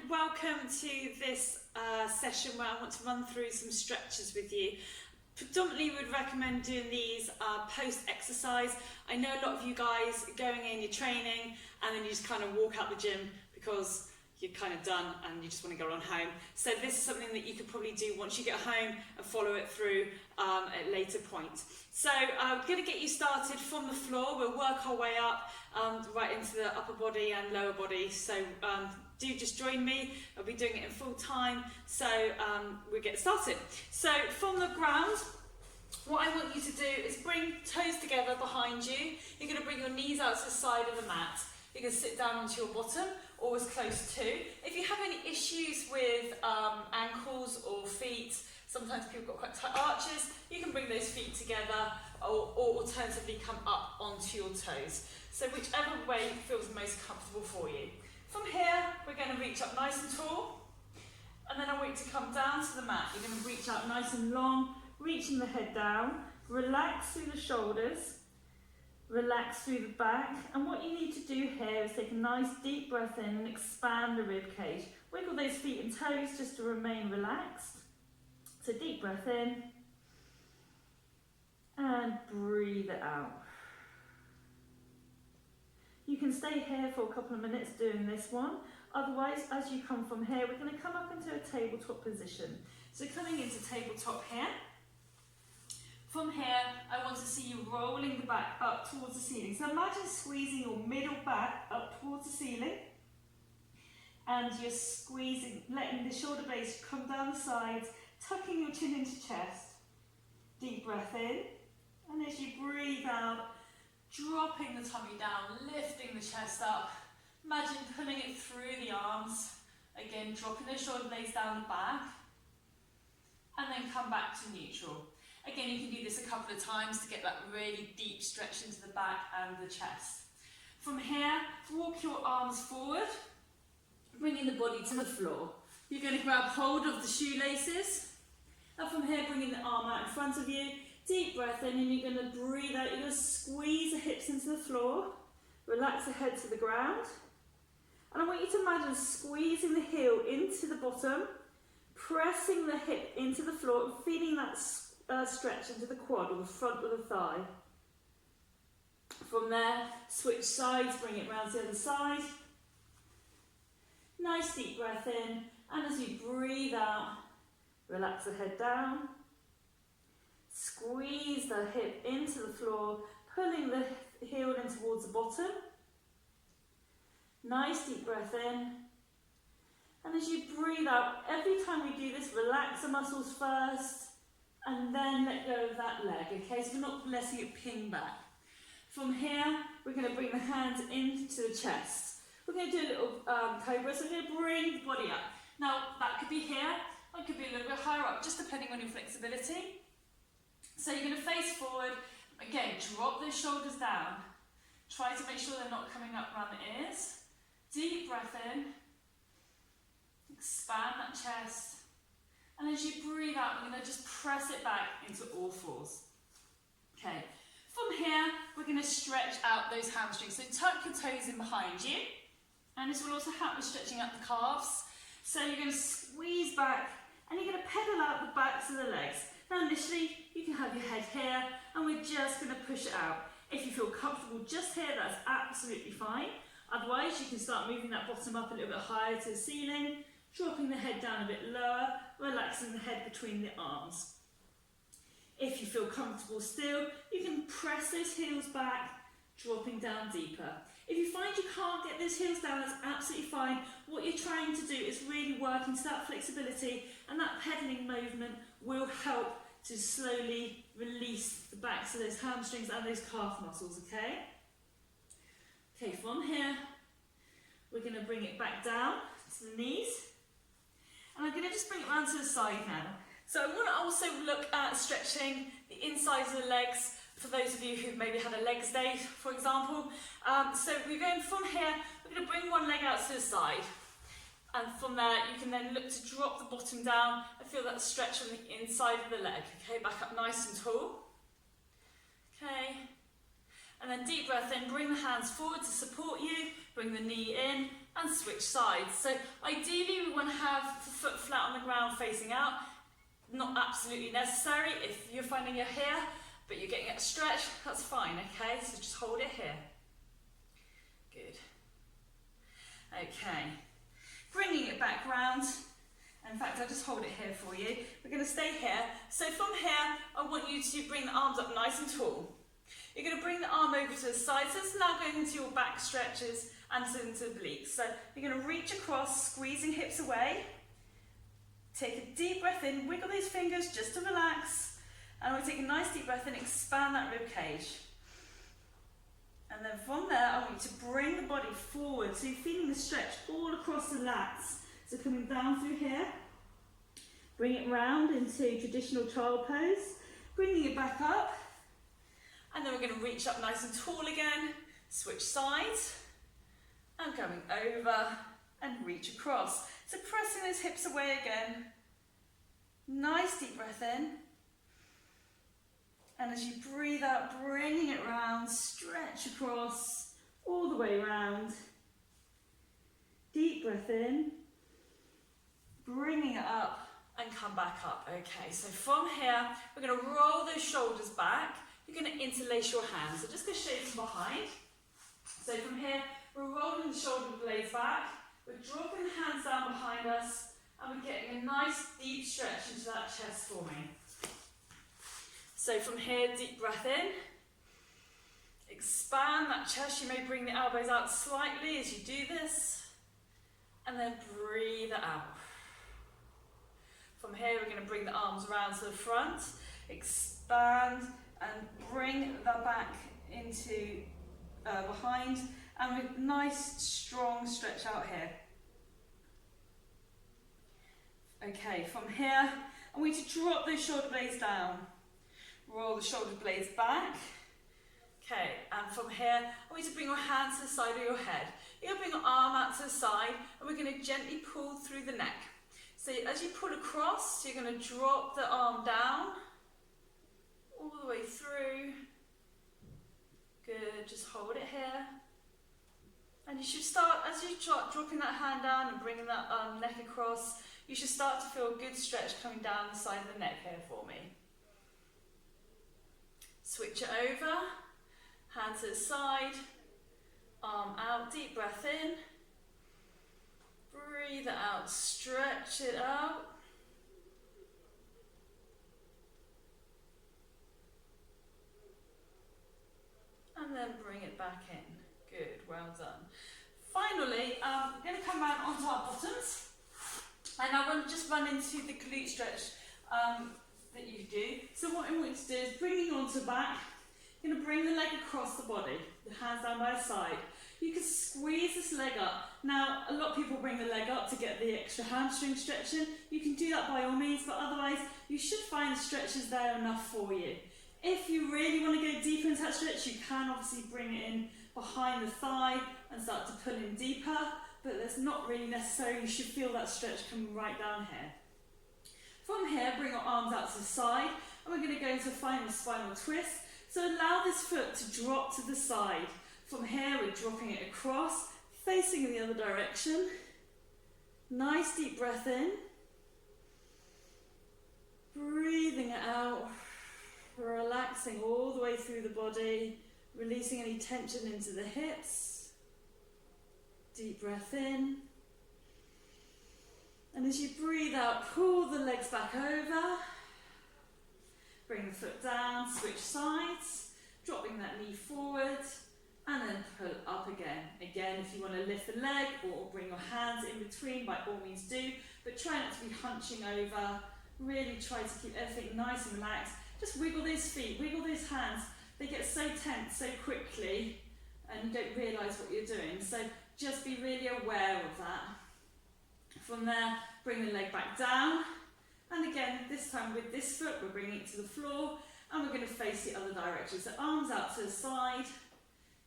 welcome to this session where I want to run through some stretches with you. Predominantly would recommend doing these post-exercise. I know a lot of you guys going in, you're training, and then you just kind of walk out the gym because you're kind of done and you just want to go on home. So this is something that you could probably do once you get home and follow it through at a later point. So I'm going to get you started from the floor. We'll work our way up right into the upper body and lower body. So do just join me. I'll be doing it in full time. So we'll get started. So from the ground, what I want you to do is bring toes together behind you. You're going to bring your knees out to the side of the mat. You can sit down onto your bottom or as close to. If you have any issues with ankles or feet, sometimes people got quite tight arches, you can bring those feet together or alternatively come up onto your toes. So whichever way feels most comfortable for you. From here, we're going to reach up nice and tall, and then I want you to come down to the mat. You're going to reach out nice and long, reaching the head down, relax through the shoulders, relax through the back, and what you need to do here is take a nice deep breath in and expand the rib cage. Wiggle those feet and toes just to remain relaxed. So deep breath in, and breathe it out. You can stay here for a couple of minutes doing this one. Otherwise, as you come from here, we're going to come up into a tabletop position. So coming into tabletop here. From here, I want to see you rolling the back up towards the ceiling. So imagine squeezing your middle back up towards the ceiling. And you're squeezing, letting the shoulder blades come down the sides, tucking your chin into chest. Deep breath in. And as you breathe out, dropping the tummy down, lifting the chest up. Imagine pulling it through the arms. Again, dropping the shoulder blades down the back. And then come back to neutral. Again, you can do this a couple of times to get that really deep stretch into the back and the chest. From here, walk your arms forward, bringing the body to the floor. You're going to grab hold of the shoelaces. And from here, bringing the arm out in front of you. Deep breath in, and you're going to breathe out. You're going to squeeze the hips into the floor. Relax the head to the ground. And I want you to imagine squeezing the heel into the bottom, pressing the hip into the floor, and feeling that stretch into the quad or the front of the thigh. From there, switch sides, bring it round to the other side. Nice deep breath in, and as you breathe out, relax the head down. Squeeze the hip into the floor, pulling the heel in towards the bottom. Nice deep breath in. And as you breathe out, every time we do this, relax the muscles first, and then let go of that leg, okay? So we're not letting it ping back. From here, we're going to bring the hands into the chest. We're going to do a little cobra, so we're going to bring the body up. Now, that could be here, or it could be a little bit higher up, just depending on your flexibility. So you're going to face forward. Again, drop those shoulders down. Try to make sure they're not coming up around the ears. Deep breath in. Expand that chest. And as you breathe out, we're going to just press it back into all fours. Okay. From here, we're going to stretch out those hamstrings. So tuck your toes in behind you. And this will also help with stretching out the calves. So you're going to squeeze back, and you're going to pedal out the backs of the legs. Now initially, you can have your head here, and we're just going to push it out. If you feel comfortable just here, that's absolutely fine. Otherwise, you can start moving that bottom up a little bit higher to the ceiling, dropping the head down a bit lower, relaxing the head between the arms. If you feel comfortable still, you can press those heels back, dropping down deeper. If you find you can't get those heels down, that's absolutely fine. What you're trying to do is really work into that flexibility, and that pedaling movement will help to slowly release the backs of those hamstrings and those calf muscles, okay? Okay, from here, we're going to bring it back down to the knees. And I'm going to just bring it around to the side now. So I want to also look at stretching the insides of the legs for those of you who've maybe had a legs day, for example. So we're going from here, we're going to bring one leg out to the side. And from there, you can then look to drop the bottom down and feel that stretch on the inside of the leg. Okay, back up nice and tall. Okay. And then deep breath in, bring the hands forward to support you, bring the knee in, and switch sides. So ideally we want to have the foot flat on the ground facing out. Not absolutely necessary if you're finding you're here, but you're getting a stretch, that's fine, okay? So just hold it here. Good. Okay. Bringing it back round. In fact, I'll just hold it here for you. We're going to stay here. So from here, I want you to bring the arms up nice and tall. You're going to bring the arm over to the side. So it's now going into your back stretches and into the obliques. So you're going to reach across, squeezing hips away. Take a deep breath in, wiggle these fingers just to relax. And we'll take a nice deep breath in, expand that rib cage. And then from there, I want you to bring the body forward. So you're feeling the stretch all across the lats. So coming down through here. Bring it round into traditional child pose. Bringing it back up. And then we're going to reach up nice and tall again. Switch sides. And going over and reach across. So pressing those hips away again. Nice deep breath in. And as you breathe out, bringing it round, stretch across, all the way round. Deep breath in. Bringing it up and come back up. Okay, so from here, we're going to roll those shoulders back. You're going to interlace your hands. So just go straight from behind. So from here, we're rolling the shoulder blades back. We're dropping the hands down behind us, and we're getting a nice deep stretch into that chest for me. So from here, deep breath in. Expand that chest. You may bring the elbows out slightly as you do this. And then breathe it out. From here, we're going to bring the arms around to the front. Expand and bring that back into behind. And with nice, strong stretch out here. Okay, from here, I want you to drop those shoulder blades down. Roll the shoulder blades back. Okay, and from here, I want you to bring your hands to the side of your head. You're going to bring your arm out to the side, and we're going to gently pull through the neck. So as you pull across, you're going to drop the arm down, all the way through. Good, just hold it here. And you should start, as you start dropping that hand down and bringing that neck across, you should start to feel a good stretch coming down the side of the neck here for me. Switch it over, hand to the side, arm out, deep breath in. Breathe it out, stretch it out. And then bring it back in. Good, well done. Finally, we're going to come round onto our bottoms. And I want to just run into the glute stretch that you do. So what I want you to do is bringing onto the back. You're going to bring the leg across the body, the hands down by the side. You can squeeze this leg up. Now, a lot of people bring the leg up to get the extra hamstring stretching. You can do that by all means, but otherwise, you should find the stretch is there enough for you. If you really want to go deeper into that stretch, you can obviously bring it in behind the thigh and start to pull in deeper, but that's not really necessary. You should feel that stretch coming right down here. From here, bring your arms out to the side, and we're going to go into a final spinal twist. So allow this foot to drop to the side. From here, we're dropping it across, facing in the other direction. Nice deep breath in. Breathing it out. Relaxing all the way through the body. Releasing any tension into the hips. Deep breath in. And as you breathe out, pull the legs back over. Bring the foot down, switch sides. Dropping that knee forward. And then pull up again. Again, if you want to lift the leg or bring your hands in between, by all means do. But try not to be hunching over. Really try to keep everything nice and relaxed. Just wiggle those feet, wiggle those hands. They get so tense so quickly and you don't realise what you're doing. So just be really aware of that. From there, bring the leg back down. And again, this time with this foot, we're bringing it to the floor and we're going to face the other direction. So arms out to the side.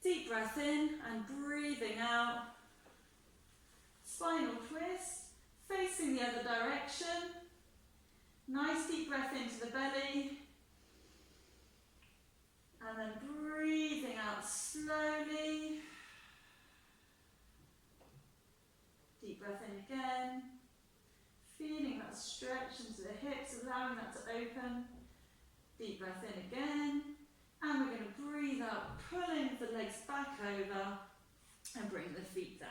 Deep breath in and breathing out. Spinal twist, facing the other direction. Nice deep breath into the belly. And then breathing out slowly. breath in again. Feeling that stretch into the hips, allowing that to open. Deep breath in again. And we're going to breathe out, pulling the legs back over and bring the feet down.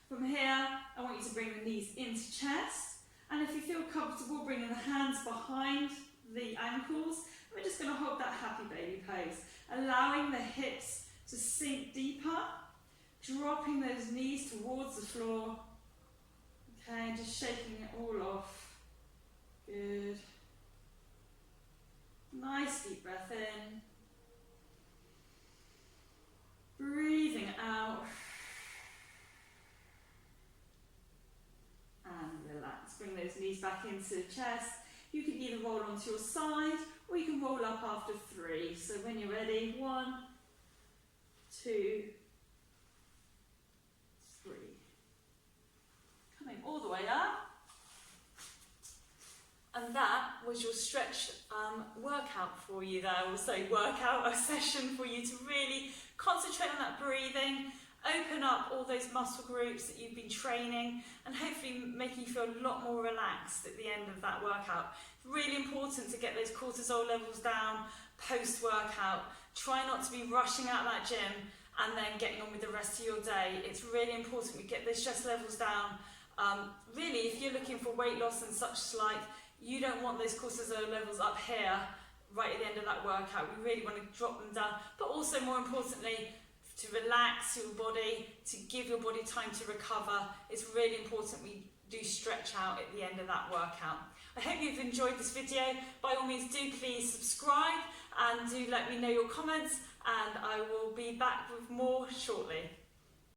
From here, I want you to bring the knees into chest. And if you feel comfortable, bringing the hands behind the ankles, we're just going to hold that happy baby pose, allowing the hips to sink deeper, dropping those knees towards the floor. Okay, just shaking it all off. Good. Nice deep breath in. Breathing out. And relax. Bring those knees back into the chest. You can either roll onto your side or you can roll up after 3. So when you're ready, 1, 2, 3. Coming all the way up. And that was your stretch workout for you there. I will say workout, a session for you to really concentrate on that breathing, open up all those muscle groups that you've been training, and hopefully making you feel a lot more relaxed at the end of that workout. It's really important to get those cortisol levels down post-workout. Try not to be rushing out of that gym and then getting on with the rest of your day. It's really important we get those stress levels down. Really, if you're looking for weight loss and such like, you don't want those cortisol levels up here right at the end of that workout. We really want to drop them down, but also more importantly, to relax your body, to give your body time to recover. It's really important we do stretch out at the end of that workout. I hope you've enjoyed this video. By all means, do please subscribe and do let me know your comments, and I will be back with more shortly.